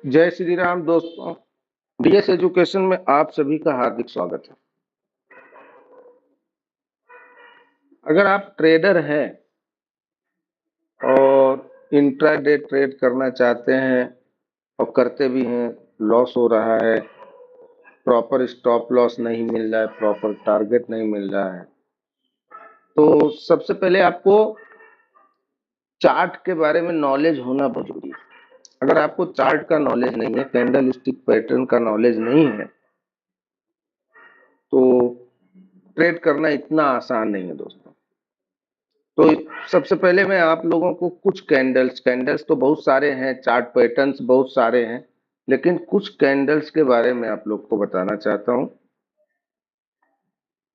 जय श्री राम दोस्तों। DS education में आप सभी का हार्दिक स्वागत है। अगर आप ट्रेडर हैं और इंट्राडे ट्रेड करना चाहते हैं और करते भी हैं, लॉस हो रहा है, प्रॉपर स्टॉप लॉस नहीं मिल रहा है, प्रॉपर टारगेट नहीं मिल रहा है, तो सबसे पहले आपको चार्ट के बारे में नॉलेज होना बहुत जरूरी है। अगर आपको चार्ट का नॉलेज नहीं है, कैंडल स्टिक पैटर्न का नॉलेज नहीं है, तो ट्रेड करना इतना आसान नहीं है दोस्तों। तो सबसे पहले मैं आप लोगों को कुछ कैंडल्स तो बहुत सारे हैं, चार्ट पैटर्न्स बहुत सारे हैं, लेकिन कुछ कैंडल्स के बारे में आप लोग को बताना चाहता हूं।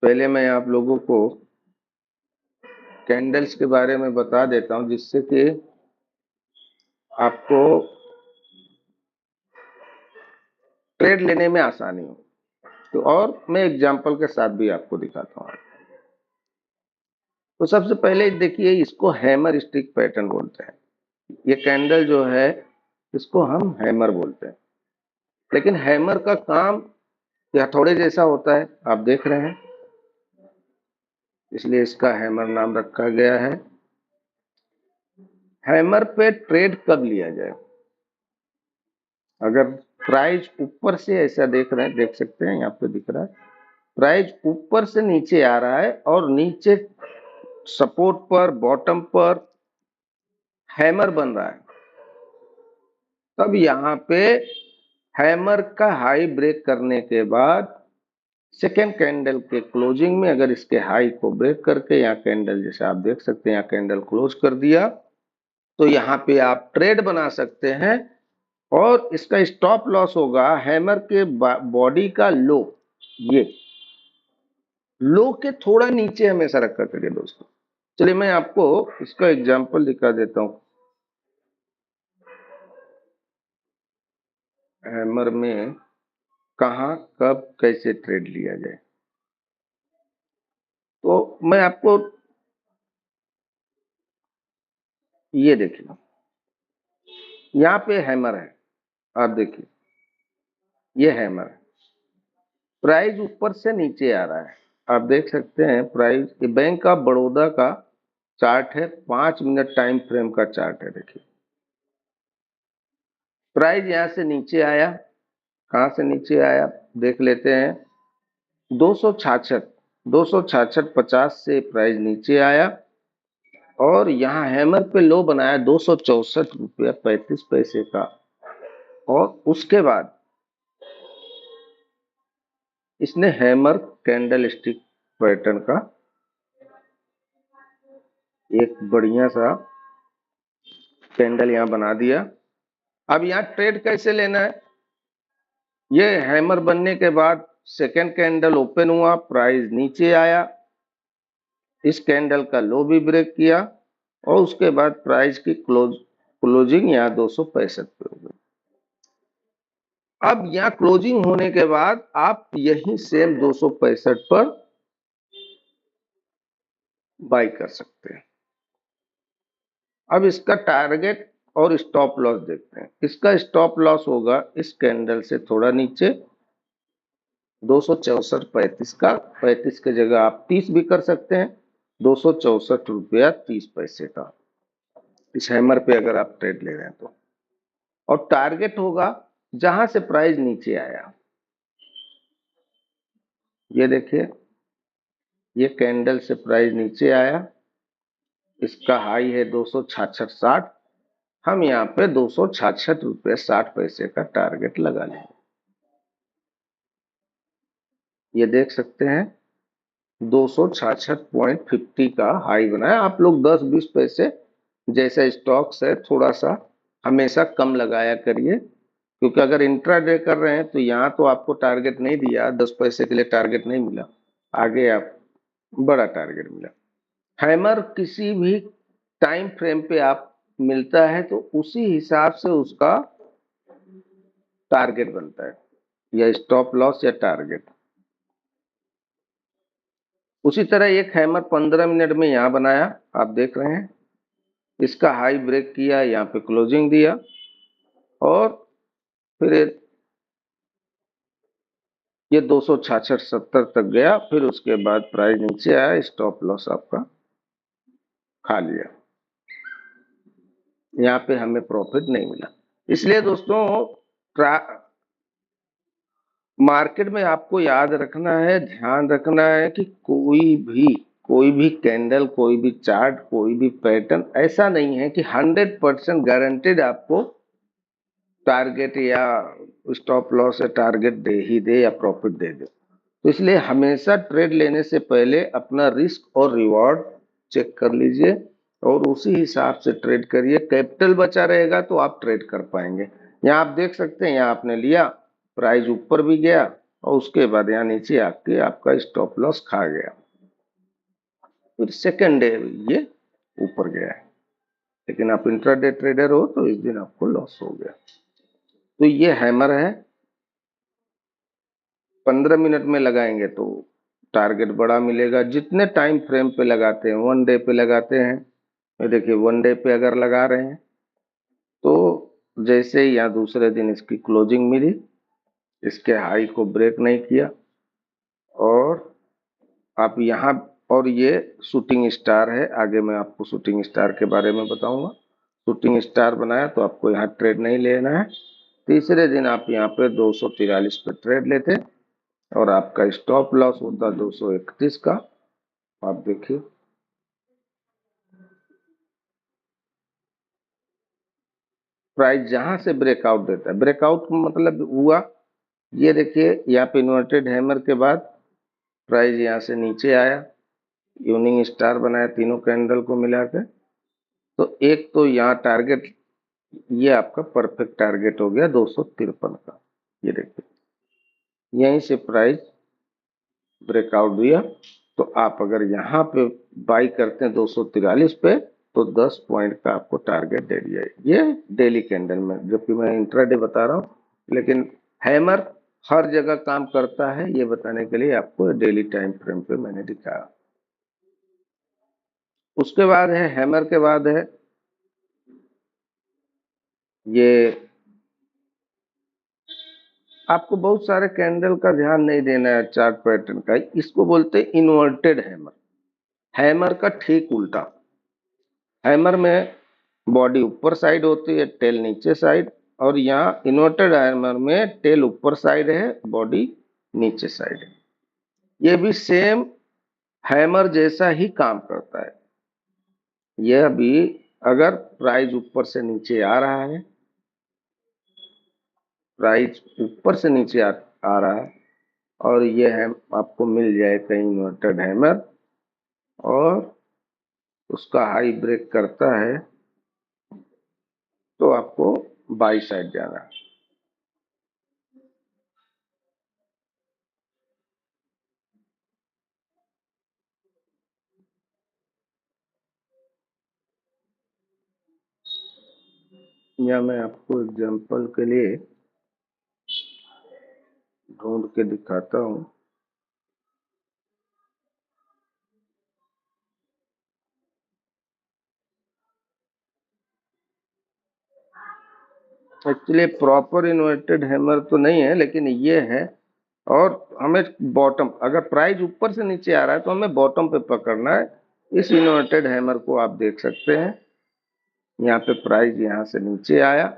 पहले मैं आप लोगों को कैंडल्स के बारे में बता देता हूं, जिससे कि आपको ट्रेड लेने में आसानी हो। तो और मैं एग्जांपल के साथ भी आपको दिखाता हूं। तो सबसे पहले देखिए, इसको हैमर स्टिक पैटर्न बोलते हैं। ये कैंडल जो है, इसको हम हैमर बोलते हैं। लेकिन हैमर का काम यह थोड़े जैसा होता है, आप देख रहे हैं, इसलिए इसका हैमर नाम रखा गया है। हैमर पे ट्रेड कब लिया जाए? अगर प्राइस ऊपर से ऐसा देख रहे हैं, देख सकते हैं, यहाँ पे दिख रहा है प्राइस ऊपर से नीचे आ रहा है और नीचे सपोर्ट पर, बॉटम पर हैमर बन रहा है, तब यहाँ पे हैमर का हाई ब्रेक करने के बाद सेकेंड कैंडल के क्लोजिंग में अगर इसके हाई को ब्रेक करके यहाँ कैंडल, जैसे आप देख सकते हैं, यहाँ कैंडल क्लोज कर दिया, तो यहाँ पे आप ट्रेड बना सकते हैं। और इसका स्टॉप लॉस होगा हैमर के बॉडी का लो, ये लो के थोड़ा नीचे हमेशा रखा करिए दोस्तों। चलिए मैं आपको इसका एग्जांपल दिखा देता हूं। हैमर में कहां, कब, कैसे ट्रेड लिया जाए, तो मैं आपको ये देखिए, यहाँ पे हैमर है, आप देखिए, ये हैमर है, प्राइस ऊपर से नीचे आ रहा है, आप देख सकते हैं। प्राइस, ये बैंक ऑफ बड़ौदा का चार्ट है, 5 मिनट टाइम फ्रेम का चार्ट है। देखिए प्राइस यहां से नीचे आया, कहां से नीचे आया देख लेते हैं, 266, 266.50 से प्राइस नीचे आया और यहाँ हैमर पे लो बनाया 264 रुपया 35 पैसे का। और उसके बाद इसने हैमर कैंडल स्टिक पैटर्न का एक बढ़िया सा कैंडल यहाँ बना दिया। अब यहाँ ट्रेड कैसे लेना है? ये हैमर बनने के बाद सेकेंड कैंडल ओपन हुआ, प्राइस नीचे आया, इस कैंडल का लो भी ब्रेक किया और उसके बाद प्राइस की क्लोजिंग यहाँ 265 पे हो गई। अब यहाँ क्लोजिंग होने के बाद आप यही सेम 265 पर बाई कर सकते हैं। अब इसका टारगेट और स्टॉप लॉस देखते हैं। इसका स्टॉप लॉस होगा इस कैंडल से थोड़ा नीचे, 264.35 का, 35 की जगह आप 30 भी कर सकते हैं, 264 रुपया 30 पैसे का, इस हैमर पे अगर आप ट्रेड ले रहे हैं तो। और टारगेट होगा जहां से प्राइस नीचे आया, ये देखिए, ये कैंडल से प्राइस नीचे आया, इसका हाई है 266.60, हम यहाँ पे 266 रुपये 60 पैसे का टारगेट लगा लेंगे। ये देख सकते हैं 266.50 का हाई बनाया। आप लोग 10-20 पैसे जैसा स्टॉक्स है थोड़ा सा हमेशा कम लगाया करिए, क्योंकि अगर इंट्राडे कर रहे हैं तो यहाँ तो आपको टारगेट नहीं दिया, 10 पैसे के लिए टारगेट नहीं मिला, आगे आप बड़ा टारगेट मिला। हैमर किसी भी टाइम फ्रेम पे आप मिलता है तो उसी हिसाब से उसका टारगेट बनता है, या स्टॉप लॉस या टारगेट। उसी तरह एक हैमर 15 मिनट में यहाँ बनाया, आप देख रहे हैं, इसका हाई ब्रेक किया, यहाँ पे क्लोजिंग दिया और फिर ये 266.70 तक गया, फिर उसके बाद प्राइस नीचे आया, स्टॉप लॉस आपका खा लिया। यहाँ पे हमें प्रॉफिट नहीं मिला। इसलिए दोस्तों मार्केट में आपको याद रखना है, ध्यान रखना है कि कोई भी कैंडल, कोई भी चार्ट, कोई भी पैटर्न ऐसा नहीं है कि 100% गारंटेड आपको टारगेट या स्टॉप लॉस या टारगेट दे ही दे या प्रॉफिट दे दे। तो इसलिए हमेशा ट्रेड लेने से पहले अपना रिस्क और रिवॉर्ड चेक कर लीजिए और उसी हिसाब से ट्रेड करिए। कैपिटल बचा रहेगा तो आप ट्रेड कर पाएंगे। यहाँ आप देख सकते हैं, यहाँ आपने लिया, प्राइस ऊपर भी गया और उसके बाद यहाँ नीचे आके आपका स्टॉप लॉस खा गया, फिर सेकेंड डे ये ऊपर गया है। लेकिन आप इंट्राडे ट्रेडर हो तो इस दिन आपको लॉस हो गया। तो ये हैमर है, 15 मिनट में लगाएंगे तो टारगेट बड़ा मिलेगा। जितने टाइम फ्रेम पे लगाते हैं, 1 डे पे लगाते हैं, ये देखिए 1 डे पे अगर लगा रहे हैं तो जैसे ही यहाँ दूसरे दिन इसकी क्लोजिंग मिली, इसके हाई को ब्रेक नहीं किया और आप यहाँ, और ये शूटिंग स्टार है, आगे मैं आपको शूटिंग स्टार के बारे में बताऊंगा। शूटिंग स्टार बनाया तो आपको यहाँ ट्रेड नहीं लेना है। तीसरे दिन आप यहाँ पे 243 पे ट्रेड लेते और आपका स्टॉप लॉस होता 231 का। आप देखिए प्राइस जहां से ब्रेकआउट देता है, ब्रेकआउट मतलब हुआ, ये देखिए यहाँ पे इन्वर्टेड हैमर के बाद प्राइस यहाँ से नीचे आया, इवनिंग स्टार बनाया तीनों कैंडल को मिला के। तो एक तो यहाँ टारगेट, ये आपका परफेक्ट टारगेट हो गया 253 का। ये देखिए यहीं से प्राइस ब्रेकआउट दिया, तो आप अगर यहाँ पे बाई करते हैं 243 पे तो 10 पॉइंट का आपको टारगेट दे दिया। ये डेली कैंडल में, जबकि मैं इंट्राडे बता रहा हूँ, लेकिन हैमर हर जगह काम करता है, ये बताने के लिए आपको डेली टाइम फ्रेम पे मैंने दिखाया। उसके बाद है, हैमर के बाद है ये, आपको बहुत सारे कैंडल का ध्यान नहीं देना है चार्ट पैटर्न का, इसको बोलते हैं इन्वर्टेड हैमर। हैमर का ठीक उल्टा, हैमर में बॉडी ऊपर साइड होती है, टेल नीचे साइड, और यहाँ इन्वर्टेड हैमर में टेल ऊपर साइड है, बॉडी नीचे साइड है। ये भी सेम हैमर जैसा ही काम करता है। यह भी अगर प्राइस ऊपर से नीचे आ रहा है, प्राइस ऊपर से नीचे आ रहा है और ये है आपको मिल जाए कहीं इन्वर्टेड हैमर और उसका हाई ब्रेक करता है तो आपको बाई साइड जाना है। या मैं आपको एग्जांपल के लिए ढूंढ के दिखाता हूँ। एक्चुअली प्रॉपर इन्वर्टेड हैमर तो नहीं है, लेकिन ये है। और हमें बॉटम, अगर प्राइस ऊपर से नीचे आ रहा है तो हमें बॉटम पे पकड़ना है। इस इन्वर्टेड हैमर को आप देख सकते हैं, यहाँ पे प्राइस यहाँ से नीचे आया,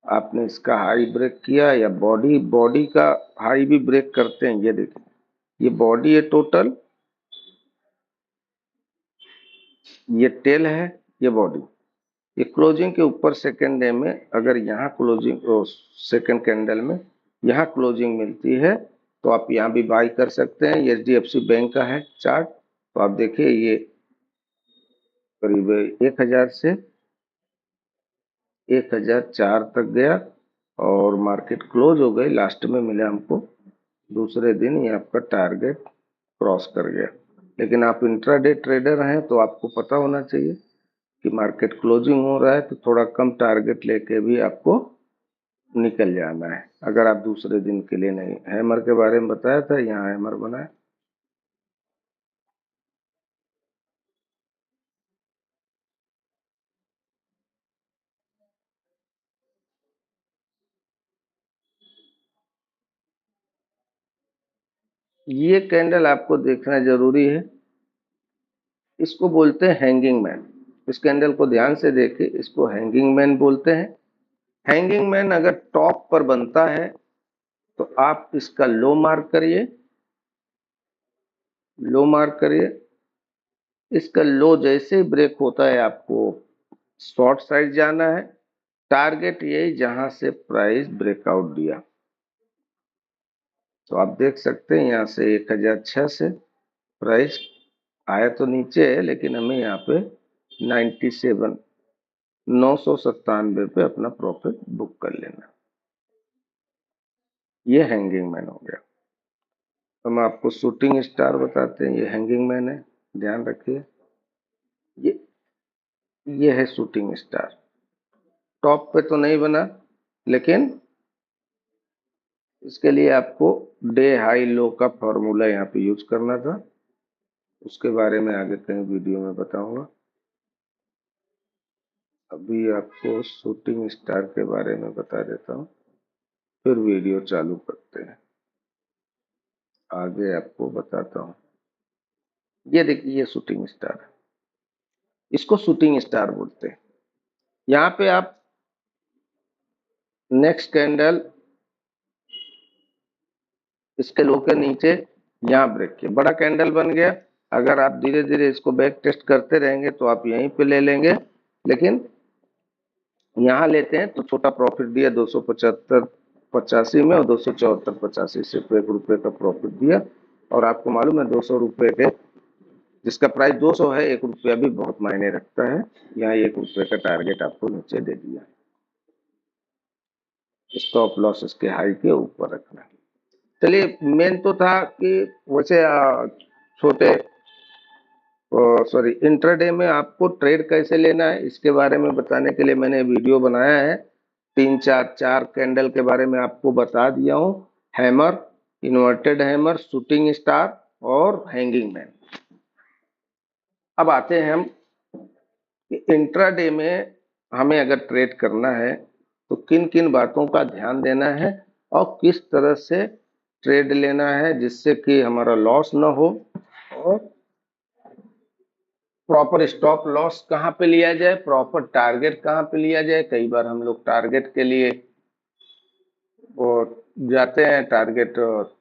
आपने इसका हाई ब्रेक किया या बॉडी बॉडी का हाई भी ब्रेक करते हैं। ये देखिए ये बॉडी है टोटल, ये टेल है, ये बॉडी। ये क्लोजिंग के ऊपर सेकेंड डे में अगर यहाँ क्लोजिंग, सेकेंड कैंडल में यहाँ क्लोजिंग मिलती है तो आप यहाँ भी बाई कर सकते हैं। ये HDFC बैंक का है चार्ट, तो आप देखिए ये करीब 1000 से 1004 तक गया और मार्केट क्लोज हो गई, लास्ट में मिला हमको दूसरे दिन ये आपका टारगेट क्रॉस कर गया। लेकिन आप इंट्राडे ट्रेडर हैं तो आपको पता होना चाहिए कि मार्केट क्लोजिंग हो रहा है तो थोड़ा कम टारगेट लेके भी आपको निकल जाना है, अगर आप दूसरे दिन के लिए नहीं। हैमर के बारे में बताया था, यहाँ हैमर बनाए। ये कैंडल आपको देखना जरूरी है, इसको बोलते हैं हैंगिंग मैन। इस कैंडल को ध्यान से देखिए, इसको हैंगिंग मैन बोलते हैं। हैंगिंग मैन अगर टॉप पर बनता है तो आप इसका लो मार्क करिए, लो मार्क करिए। इसका लो जैसे ही ब्रेक होता है आपको शॉर्ट साइड जाना है। टारगेट यही जहां से प्राइस ब्रेकआउट दिया, तो आप देख सकते हैं यहां से 1006 से प्राइस आया तो नीचे है, लेकिन हमें यहाँ पे 97 997 पे अपना प्रॉफिट बुक कर लेना। ये हैंगिंग मैन हो गया। हम आपको शूटिंग स्टार बताते हैं, ये हैंगिंग मैन है, ध्यान रखिए। ये ये है शूटिंग स्टार। टॉप पे तो नहीं बना, लेकिन इसके लिए आपको डे हाई लो का फॉर्मूला यहाँ पे यूज करना था, उसके बारे में आगे कहीं वीडियो में बताऊंगा। अभी आपको शूटिंग स्टार के बारे में बता देता हूँ, फिर वीडियो चालू करते हैं, आगे आपको बताता हूँ। ये देखिए, ये शूटिंग स्टार है, इसको शूटिंग स्टार बोलते हैं। यहाँ पे आप नेक्स्ट कैंडल इसके लो के नीचे यहाँ ब्रेक किया, बड़ा कैंडल बन गया। अगर आप धीरे धीरे इसको बैक टेस्ट करते रहेंगे तो आप यहीं पे ले लेंगे, लेकिन यहाँ लेते हैं तो छोटा प्रॉफिट दिया 275.85 में, और 274.85 सिर्फ ₹1 का प्रॉफिट दिया। और आपको मालूम है ₹200 के, जिसका प्राइस 200 है, ₹1 भी बहुत मायने रखता है। यहाँ ₹1 का टारगेट आपको नीचे दे दिया। स्टॉप लॉस इसके हाई के ऊपर रखना। चलिए, मेन तो था कि वैसे छोटे सॉरी इंट्राडे में आपको ट्रेड कैसे लेना है, इसके बारे में बताने के लिए मैंने वीडियो बनाया है। तीन चार कैंडल के बारे में आपको बता दिया हूँ। Hammer, inverted hammer, shooting star और हैंगिंग मैन। अब आते हैं हम कि इंट्राडे में हमें अगर ट्रेड करना है तो किन किन बातों का ध्यान देना है और किस तरह से ट्रेड लेना है जिससे कि हमारा लॉस ना हो, और प्रॉपर स्टॉप लॉस कहाँ पे लिया जाए, प्रॉपर टारगेट कहाँ पे लिया जाए। कई बार हम लोग टारगेट के लिए वो जाते हैं, टारगेट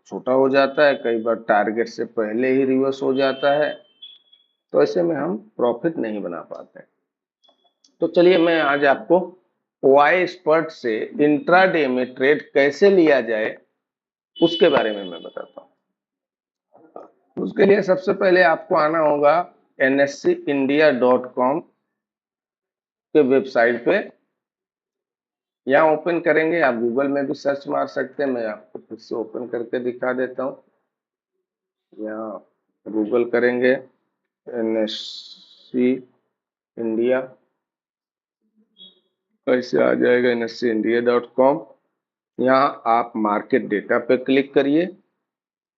छोटा हो जाता है, कई बार टारगेट से पहले ही रिवर्स हो जाता है, तो ऐसे में हम प्रॉफिट नहीं बना पाते। तो चलिए, मैं आज आपको वाई स्पर्ट से इंट्राडे में ट्रेड कैसे लिया जाए उसके बारे में मैं बताता हूँ। उसके लिए सबसे पहले आपको आना होगा nscindia.com के वेबसाइट पे। यहाँ ओपन करेंगे, आप गूगल में भी सर्च मार सकते हैं, मैं आपको फिर से ओपन करके दिखा देता हूँ। यहाँ गूगल करेंगे NSC इंडिया, कैसे आ जाएगा nscindia.com। यहाँ आप मार्केट डेटा पे क्लिक करिए।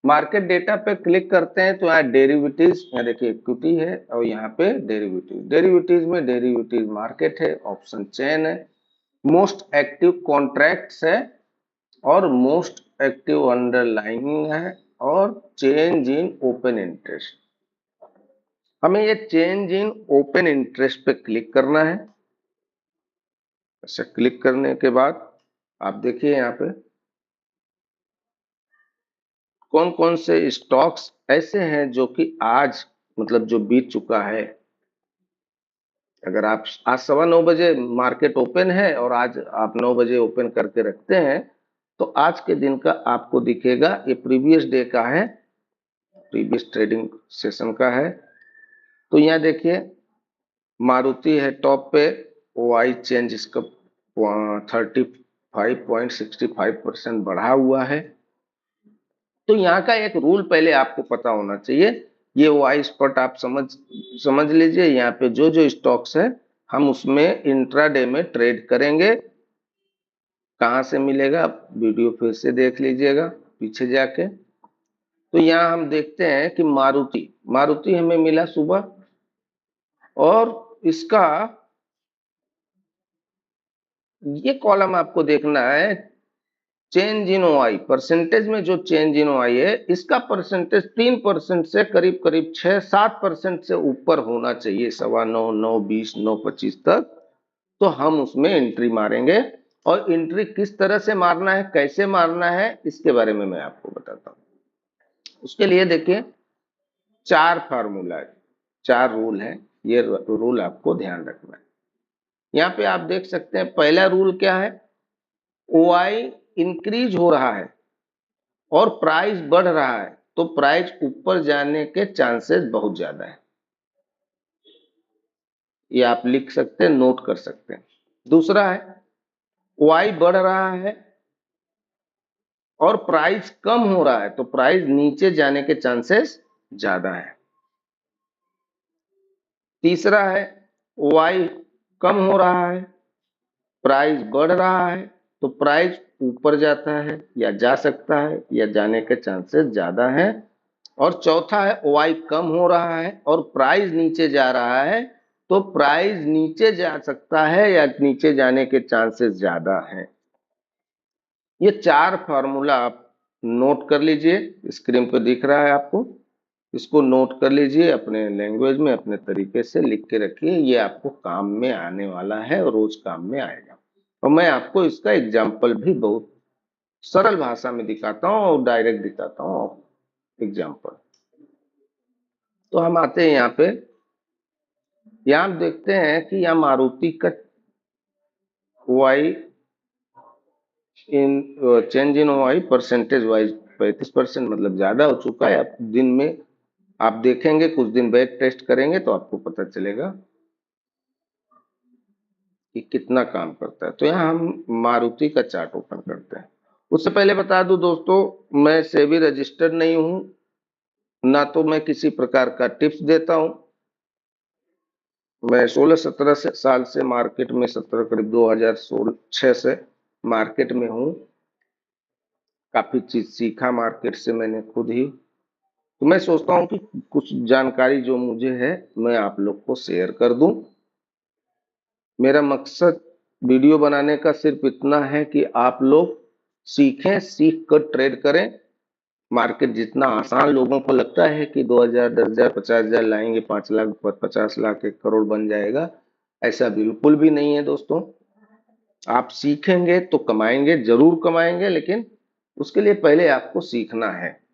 मार्केट डेटा पे क्लिक करते हैं तो यहाँ डेरिवेटिव्स, यहाँ देखिए इक्विटी है और यहाँ पे डेरिवेटिव। डेरिवेटिव्स में डेरिवेटिव मार्केट है, ऑप्शन चेन है, मोस्ट एक्टिव कॉन्ट्रैक्ट्स है, और मोस्ट एक्टिव अंडरलाइंग है, और चेंज इन ओपन इंटरेस्ट। हमें ये चेंज इन ओपन इंटरेस्ट पे क्लिक करना है। ऐसा क्लिक करने के बाद आप देखिए यहाँ पे कौन कौन से स्टॉक्स ऐसे हैं जो कि आज मतलब जो बीत चुका है। अगर आप आज 9:15 मार्केट ओपन है और आज आप 9 बजे ओपन करके रखते हैं तो आज के दिन का आपको दिखेगा, ये प्रीवियस डे का है, प्रीवियस ट्रेडिंग सेशन का है। तो यहाँ देखिए मारुति है टॉप पे, वाई चेंज इसका 35.65% बढ़ा हुआ है। तो यहाँ का एक रूल पहले आपको पता होना चाहिए। ये वाई स्पॉट आप समझ लीजिए। यहाँ पे जो जो स्टॉक्स है हम उसमें इंट्राडे में ट्रेड करेंगे। कहाँ से मिलेगा आप वीडियो फिर से देख लीजिएगा पीछे जाके। तो यहाँ हम देखते हैं कि मारुति मारुति हमें मिला सुबह, और इसका ये कॉलम आपको देखना है चेंज इन ओआई, परसेंटेज में जो चेंज इन ओआई है इसका परसेंटेज 3% से करीब करीब 6-7% से ऊपर होना चाहिए, 9.25, 9.20, 9.25 तक, तो हम उसमें एंट्री मारेंगे। और एंट्री किस तरह से मारना है, कैसे मारना है, इसके बारे में मैं आपको बताता हूं। उसके लिए देखिए 4 फार्मूला है, 4 रूल है, ये रूल आपको ध्यान रखना है। यहाँ पे आप देख सकते हैं पहला रूल क्या है, ओआई इंक्रीज हो रहा है और प्राइस बढ़ रहा है तो प्राइस ऊपर जाने के चांसेस बहुत ज्यादा है, ये आप लिख सकते हैं, नोट कर सकते हैं। दूसरा है ओआई बढ़ रहा है और प्राइस कम हो रहा है तो प्राइस नीचे जाने के चांसेस ज्यादा है। तीसरा है ओआई कम हो रहा है, प्राइस बढ़ रहा है तो प्राइस ऊपर जाता है या जा सकता है या जाने के चांसेस ज्यादा है। और चौथा है ओआई कम हो रहा है और प्राइस नीचे जा रहा है तो प्राइस नीचे जा सकता है या नीचे जाने के चांसेस ज्यादा हैं। ये 4 फार्मूला आप नोट कर लीजिए, स्क्रीन पर दिख रहा है आपको, इसको नोट कर लीजिए, अपने लैंग्वेज में अपने तरीके से लिख के रखिए, ये आपको काम में आने वाला है और रोज काम में आएगा। और मैं आपको इसका एग्जाम्पल भी बहुत सरल भाषा में दिखाता हूँ और डायरेक्ट दिखाता हूँ एग्जाम्पल। तो हम आते हैं यहाँ पे, यहाँ हम देखते हैं कि यहाँ मारुति का Y in change in Y percentage wise 35% मतलब ज्यादा हो चुका है। आप दिन में आप देखेंगे, कुछ दिन बैक टेस्ट करेंगे तो आपको पता चलेगा कि कितना काम करता है। तो यहाँ हम मारुति का चार्ट ओपन करते हैं। उससे पहले बता दूं दोस्तों, मैं सेबी रजिस्टर्ड नहीं हूं, ना तो मैं किसी प्रकार का टिप्स देता हूं। मैं 16-17 साल से मार्केट में, 17 करीब 2006 से मार्केट में हूं, काफी चीज सीखा मार्केट से मैंने खुद ही। तो मैं सोचता हूं कि कुछ जानकारी जो मुझे है मैं आप लोग को शेयर कर दूं। मेरा मकसद वीडियो बनाने का सिर्फ इतना है कि आप लोग सीखें, सीख कर ट्रेड करें। मार्केट जितना आसान लोगों को लगता है कि 2000, 10,000, 50,000 लाएंगे, 5 लाख, 50 लाख, 1 करोड़ बन जाएगा, ऐसा बिल्कुल भी नहीं है दोस्तों। आप सीखेंगे तो कमाएंगे, जरूर कमाएंगे, लेकिन उसके लिए पहले आपको सीखना है।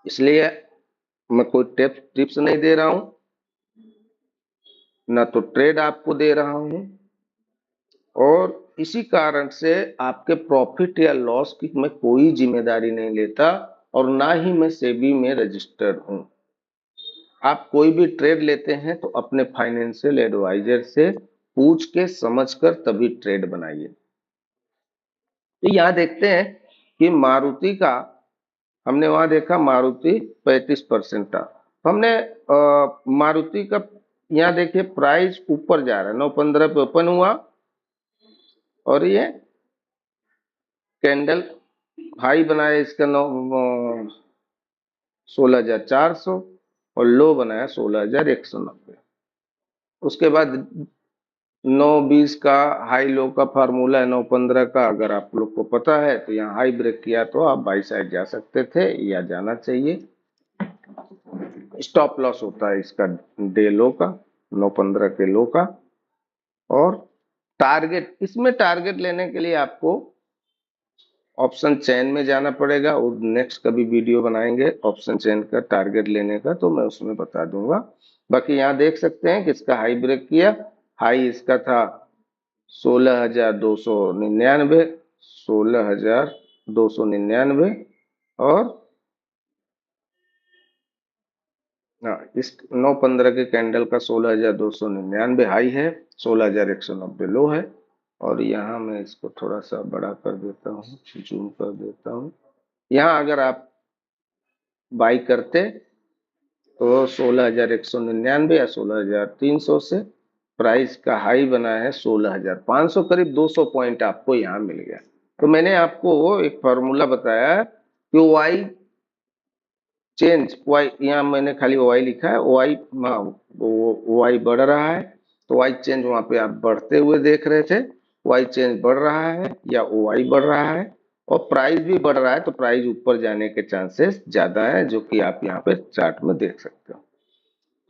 इसलिए मैं कोई टिप्स नहीं दे रहा हूं, ना तो ट्रेड आपको दे रहा हूं, और इसी कारण से आपके प्रॉफिट या लॉस की मैं कोई जिम्मेदारी नहीं लेता और ना ही मैं सेबी में रजिस्टर्ड हूं। आप कोई भी ट्रेड लेते हैं तो अपने फाइनेंशियल एडवाइजर से पूछ के समझ कर तभी ट्रेड बनाइए। तो यहाँ देखते हैं कि मारुति का, हमने वहां देखा मारुति 35% था, तो हमने मारुति का यहाँ देखिए प्राइस ऊपर जा रहा है, 9.15 पे ओपन हुआ और ये कैंडल हाई बनाया इसका 16,400 और लो बनाया 16,190। उसके बाद 9.20 का हाई लो का फार्मूला है, 9.15 का अगर आप लोग को पता है तो यहाँ हाई ब्रेक किया तो आप बाई साइड जा सकते थे या जाना चाहिए। स्टॉप लॉस होता है इसका डे लो का, 9.15 के लो का। और टारगेट, इसमें टारगेट लेने के लिए आपको ऑप्शन चेन में जाना पड़ेगा, और नेक्स्ट कभी वीडियो बनाएंगे ऑप्शन चेन का टारगेट लेने का तो मैं उसमें बता दूंगा। बाकी यहाँ देख सकते हैं कि इसका हाई ब्रेक किया, हाई इसका था 16,299, 16,299, और इस 9.15 के कैंडल का 16,299 हाई है, 16,190 लो है। और यहाँ मैं इसको थोड़ा सा बड़ा कर देता हूँ, जूम कर देता हूँ। यहाँ अगर आप बाई करते तो 16,199 या 16,300 से प्राइस का हाई बना है 16,500, करीब 200 पॉइंट आपको यहाँ मिल गया। तो मैंने आपको एक फार्मूला बताया कि वाई चेंज, वाई यहाँ मैंने खाली वाई लिखा है, वाई वाई बढ़ रहा है तो वाई चेंज वहां पे आप बढ़ते हुए देख रहे थे, वाई चेंज बढ़ रहा है या ओ आई बढ़ रहा है, और प्राइस भी बढ़ रहा है तो प्राइस ऊपर जाने के चांसेस ज्यादा है, जो कि आप यहाँ पे चार्ट में देख सकते हो।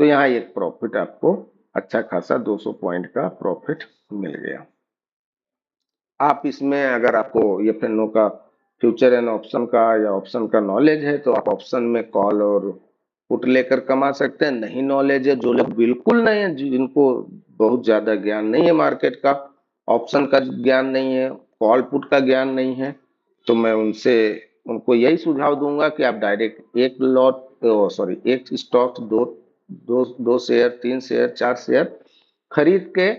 तो यहाँ एक प्रॉफिट आपको अच्छा खासा 200 पॉइंट का प्रॉफिट मिल गया। आप इसमें अगर आपको ये FNO का फ्यूचर एंड ऑप्शन का या ऑप्शन का नॉलेज है तो आप ऑप्शन में कॉल और पुट लेकर कमा सकते हैं। नहीं नॉलेज है, जो लोग बिल्कुल नहीं है, जिनको बहुत ज्यादा ज्ञान नहीं है मार्केट का, ऑप्शन का ज्ञान नहीं है, कॉल पुट का ज्ञान नहीं है, तो मैं उनको यही सुझाव दूंगा कि आप डायरेक्ट एक लॉट सॉरी एक स्टॉक दो शेयर, 3 शेयर, 4 शेयर खरीद के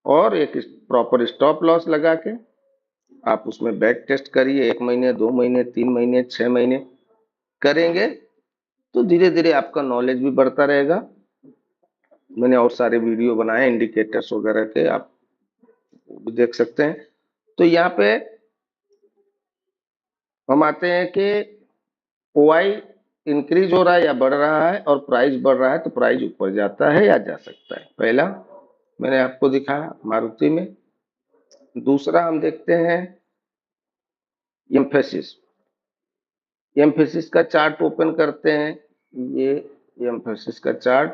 और एक प्रॉपर स्टॉप लॉस लगा के आप उसमें बैक टेस्ट करिए। 1 महीने, 2 महीने, 3 महीने, 6 महीने करेंगे तो धीरे धीरे आपका नॉलेज भी बढ़ता रहेगा। मैंने और सारे वीडियो बनाए इंडिकेटर्स वगैरह के, आप भी देख सकते हैं। तो यहाँ पे हम आते हैं कि ओआई इंक्रीज हो रहा है या बढ़ रहा है और प्राइस बढ़ रहा है तो प्राइस ऊपर जाता है या जा सकता है। पहला मैंने आपको दिखाया मारुति में। दूसरा हम देखते हैं एम्फेसिस। एम्फेसिस का चार्ट ओपन करते हैं। ये एम्फेसिस का चार्ट,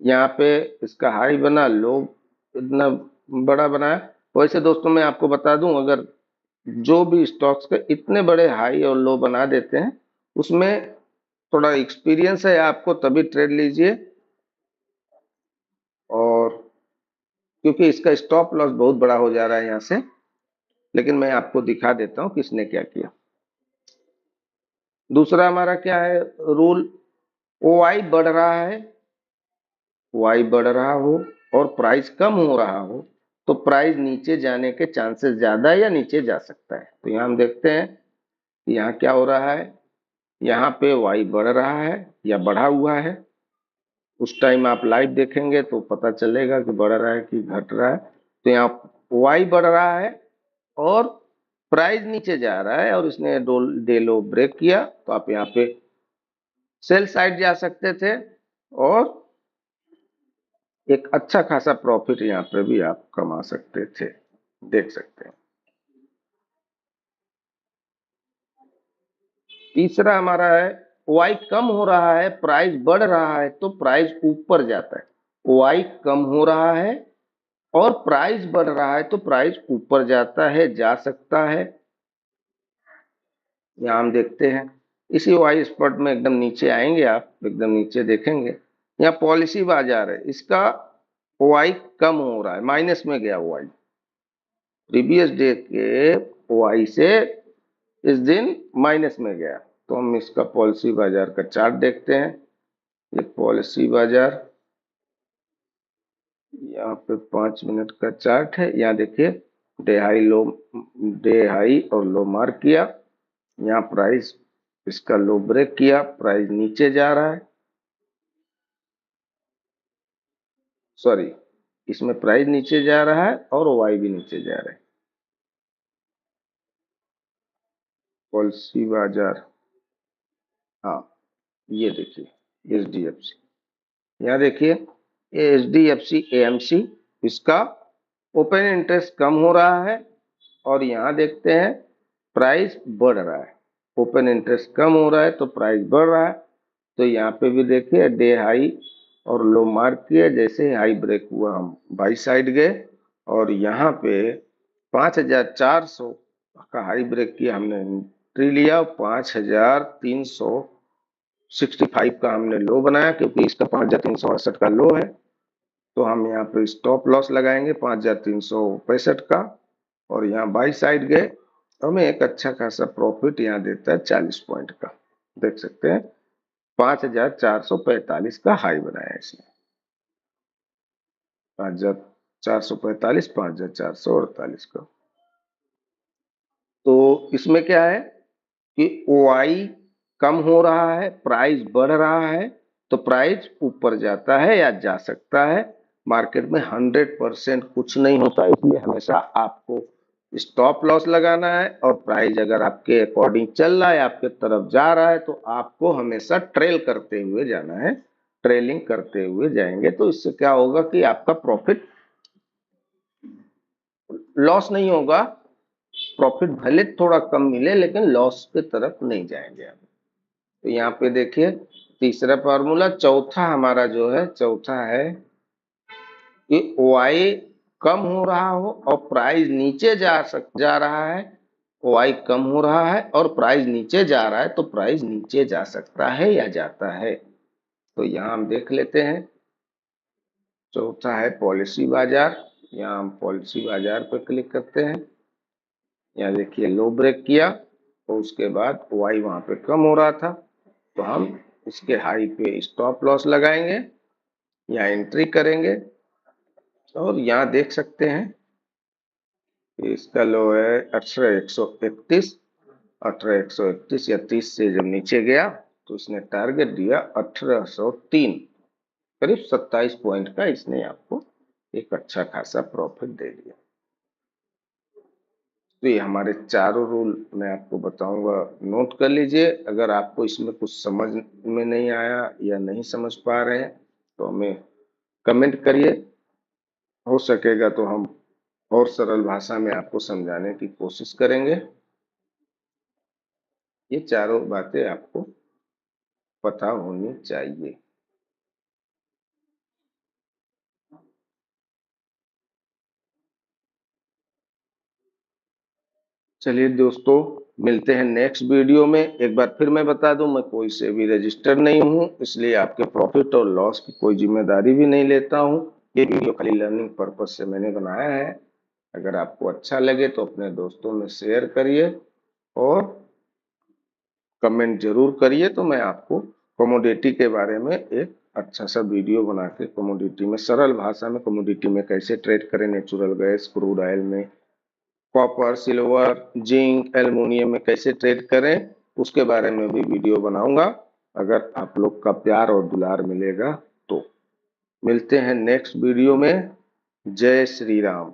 यहाँ पे इसका हाई बना, लो इतना बड़ा बनाया। वैसे दोस्तों मैं आपको बता दूं, अगर जो भी स्टॉक्स के इतने बड़े हाई और लो बना देते हैं उसमें थोड़ा एक्सपीरियंस है आपको तभी ट्रेड लीजिए, और क्योंकि इसका स्टॉप लॉस बहुत बड़ा हो जा रहा है यहाँ से। लेकिन मैं आपको दिखा देता हूँ किसने क्या किया। दूसरा हमारा क्या है रूल, ओ आई बढ़ रहा है, वाई बढ़ रहा हो और प्राइस कम हो रहा हो तो प्राइस नीचे जाने के चांसेस ज्यादा है या नीचे जा सकता है। तो यहाँ हम देखते हैं कि यहाँ क्या हो रहा है, यहाँ पे वाई बढ़ रहा है या बढ़ा हुआ है। उस टाइम आप लाइव देखेंगे तो पता चलेगा कि बढ़ रहा है कि घट रहा है। तो यहाँ वाई बढ़ रहा है और प्राइस नीचे जा रहा है और इसने डे लो ब्रेक किया, तो आप यहाँ पे सेल साइड जा सकते थे और एक अच्छा खासा प्रॉफिट यहाँ पे भी आप कमा सकते थे, देख सकते हैं। तीसरा हमारा है वाई कम हो रहा है, प्राइस बढ़ रहा है तो प्राइस ऊपर जाता है। वाई कम हो रहा है और प्राइस बढ़ रहा है तो प्राइस ऊपर जाता है, जा सकता है। यहाँ हम देखते हैं इसी वाई स्पॉट में एकदम नीचे आएंगे, आप एकदम नीचे देखेंगे यहाँ पॉलिसी बाजार है, इसका वाई कम हो रहा है, माइनस में गया वाई, प्रीवियस डे के वाई से इस दिन माइनस में गया। तो हम इसका पॉलिसी बाजार का चार्ट देखते हैं। ये पॉलिसी बाजार, यहाँ पे 5 मिनट का चार्ट है। यहाँ देखिए डे हाई और लो मार्क किया, यहाँ प्राइस इसका लो ब्रेक किया, प्राइस नीचे जा रहा है, सॉरी इसमें प्राइस नीचे जा रहा है और वाई भी नीचे जा रहा है। पॉलिसी बाजार, हाँ ये देखिए HDFC, यहाँ देखिए HDFC AMC, इसका ओपन इंटरेस्ट कम हो रहा है और यहाँ देखते हैं प्राइस बढ़ रहा है। ओपन इंटरेस्ट कम हो रहा है तो प्राइस बढ़ रहा है। तो यहाँ पे भी देखिए डे हाई और लो मार्क किया, जैसे हाई ब्रेक हुआ हम बाई साइड गए और यहाँ पे 5400 का हाई ब्रेक किया, हमने एंट्री लिया। 5365 का हमने लो बनाया क्योंकि इसका 5368 का लो है, तो हम यहाँ पे स्टॉप लॉस लगाएंगे 5365 का और यहाँ बाई साइड गए, हमें एक अच्छा खासा प्रॉफिट यहाँ देता है 40 पॉइंट का, देख सकते हैं 5445 का हाई बनाया इसने। 5445, 5448 का। तो इसमें क्या है कि OI कम हो रहा है, प्राइस बढ़ रहा है तो प्राइस ऊपर जाता है या जा सकता है। मार्केट में 100% कुछ नहीं होता, इसलिए हमेशा आपको स्टॉप लॉस लगाना है और प्राइस अगर आपके अकॉर्डिंग चल रहा है, आपके तरफ जा रहा है, तो आपको हमेशा ट्रेल करते हुए जाना है। ट्रेलिंग करते हुए जाएंगे तो इससे क्या होगा कि आपका प्रॉफिट लॉस नहीं होगा, प्रॉफिट भले थोड़ा कम मिले लेकिन लॉस की तरफ नहीं जाएंगे हम। तो यहाँ पे देखिए तीसरा फार्मूला, चौथा हमारा जो है, चौथा है कि OI कम हो रहा हो और प्राइस नीचे जा रहा है, OI कम हो रहा है और प्राइस नीचे जा रहा है, तो प्राइस नीचे जा सकता है या जाता है। तो यहाँ हम देख लेते हैं, चौथा है पॉलिसी बाजार। यहाँ हम पॉलिसी बाजार पर क्लिक करते हैं। यहाँ देखिए लो ब्रेक किया तो उसके बाद OI वहां पे कम हो रहा था, तो हम इसके हाई पे स्टॉप लॉस लगाएंगे या एंट्री करेंगे। और यहाँ देख सकते हैं कि इसका लो है 18,131, 18,131 या 30 से जब नीचे गया तो इसने टारगेट दिया 1803, करीब 27 पॉइंट का इसने आपको एक अच्छा खासा प्रॉफिट दे दिया। तो ये हमारे चारों रूल मैं आपको बताऊंगा, नोट कर लीजिए। अगर आपको इसमें कुछ समझ में नहीं आया या नहीं समझ पा रहे हैं तो हमें कमेंट करिए, हो सकेगा तो हम और सरल भाषा में आपको समझाने की कोशिश करेंगे। ये चारों बातें आपको पता होनी चाहिए। चलिए दोस्तों, मिलते हैं नेक्स्ट वीडियो में। एक बार फिर मैं बता दूं, मैं कोई से भी रजिस्टर नहीं हूं, इसलिए आपके प्रॉफिट और लॉस की कोई जिम्मेदारी भी नहीं लेता हूं। ये वीडियो खाली लर्निंग पर्पज से मैंने बनाया है। अगर आपको अच्छा लगे तो अपने दोस्तों में शेयर करिए और कमेंट जरूर करिए, तो मैं आपको कमोडिटी के बारे में एक अच्छा सा वीडियो बना के, कमोडिटी में सरल भाषा में कमोडिटी में कैसे ट्रेड करें, नेचुरल गैस, क्रूड ऑयल में, कॉपर, सिल्वर, जिंक, एल्युमिनियम में कैसे ट्रेड करें, उसके बारे में भी वीडियो बनाऊंगा। अगर आप लोग का प्यार और दुलार मिलेगा तो। मिलते हैं नेक्स्ट वीडियो में। जय श्री राम।